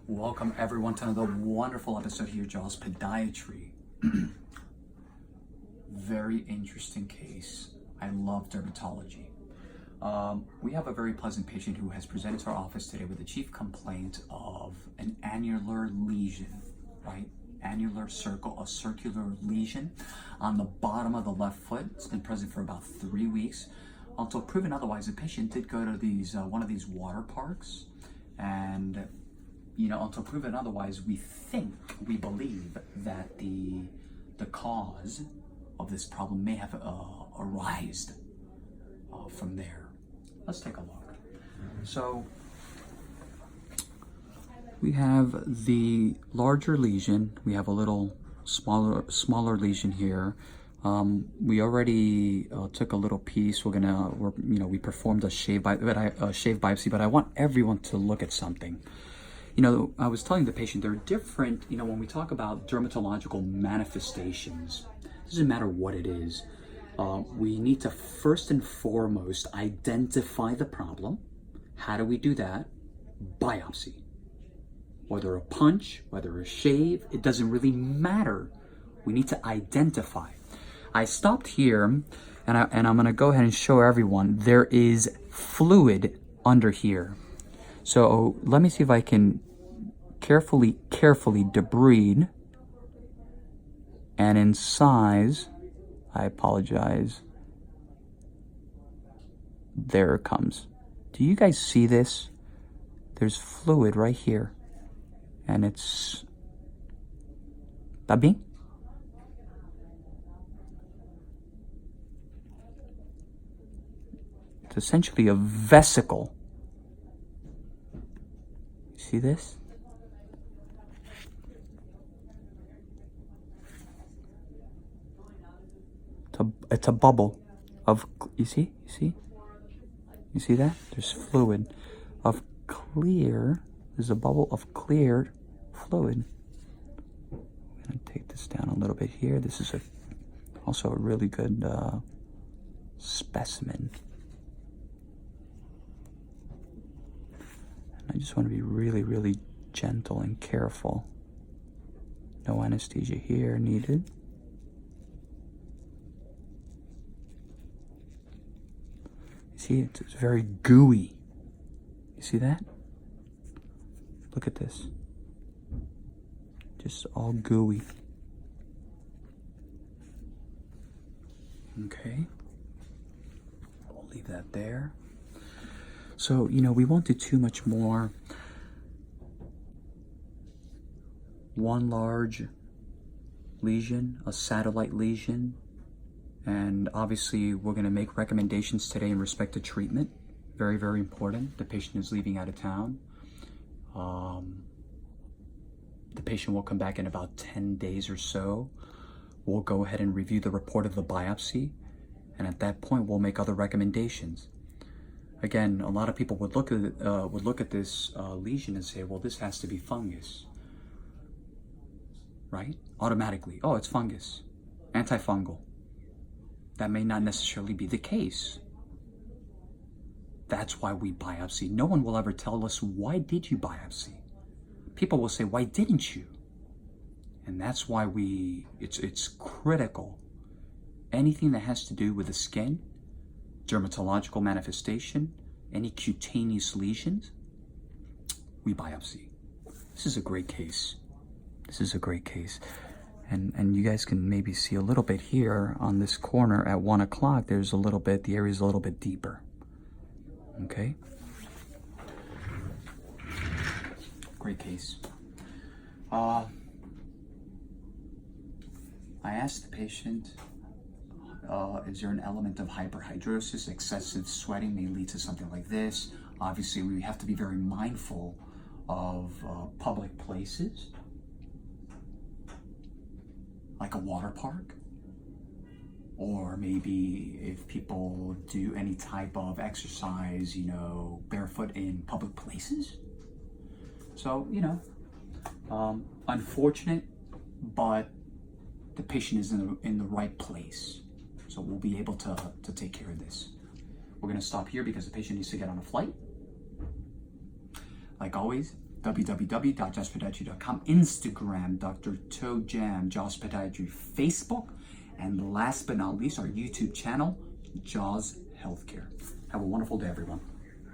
Welcome everyone to another wonderful episode here, Jaws Podiatry. Very interesting case. I love dermatology. We have a very pleasant patient who has presented to our office today with a chief complaint of an annular lesion, right? Annular circle, a circular lesion on the bottom of the left foot. It's been present for about 3 weeks. Until proven otherwise, the patient did go to these one of these water parks, and until proven otherwise, we believe that the cause of this problem may have arisen from there. Let's take a look. So we have the larger lesion. We have a little smaller lesion here. We already took a little piece. We performed a shave biopsy, but I want everyone to look at something. I was telling the patient there are different, when we talk about dermatological manifestations, it doesn't matter what it is. We need to first and foremost identify the problem. How do we do that? Biopsy. Whether a punch, whether a shave, it doesn't really matter. We need to identify. I stopped here, and I'm going to go ahead and show everyone there is fluid under here. So let me see if I can carefully debride, and in size, I apologize, there it comes. Do you guys see this? There's fluid right here, and it's tabi? It's essentially a vesicle. See this? It's a bubble of, you see that? There's fluid of clear, there's a bubble of clear fluid. I'm gonna take this down a little bit here. This is also a really good specimen. And I just want to be really gentle and careful. No anesthesia here needed. See, it's very gooey. You see that? Look at this. Just all gooey. Okay. We'll leave that there. So, we won't do too much more. One large lesion, a satellite lesion, and obviously we're going to make recommendations today in respect to treatment. Very, very important. The patient is leaving out of town. The patient will come back in about 10 days or so. We'll go ahead and review the report of the biopsy, and at that point we'll make other recommendations. Again, a lot of people would look at this lesion and say, well, this has to be fungus, right? Automatically, oh, it's fungus, antifungal. That may not necessarily be the case. That's why we biopsy. No one will ever tell us, why did you biopsy? People will say, why didn't you? And that's why it's critical. Anything that has to do with the skin, dermatological manifestation, any cutaneous lesions, we biopsy. This is a great case. And you guys can maybe see a little bit here on this corner at 1 o'clock, the area is a little bit deeper. Okay? Great case. I asked the patient, is there an element of hyperhidrosis? Excessive sweating may lead to something like this. Obviously, we have to be very mindful of public places, like a water park, or maybe if people do any type of exercise, barefoot in public places. So, unfortunate, but the patient is in the right place. So we'll be able to take care of this. We're gonna stop here because the patient needs to get on a flight. Like always, www.jawspodiatry.com, Instagram, Dr. Toe Jam, Jaws Podiatry, Facebook, and last but not least, our YouTube channel, Jaws Healthcare. Have a wonderful day, everyone.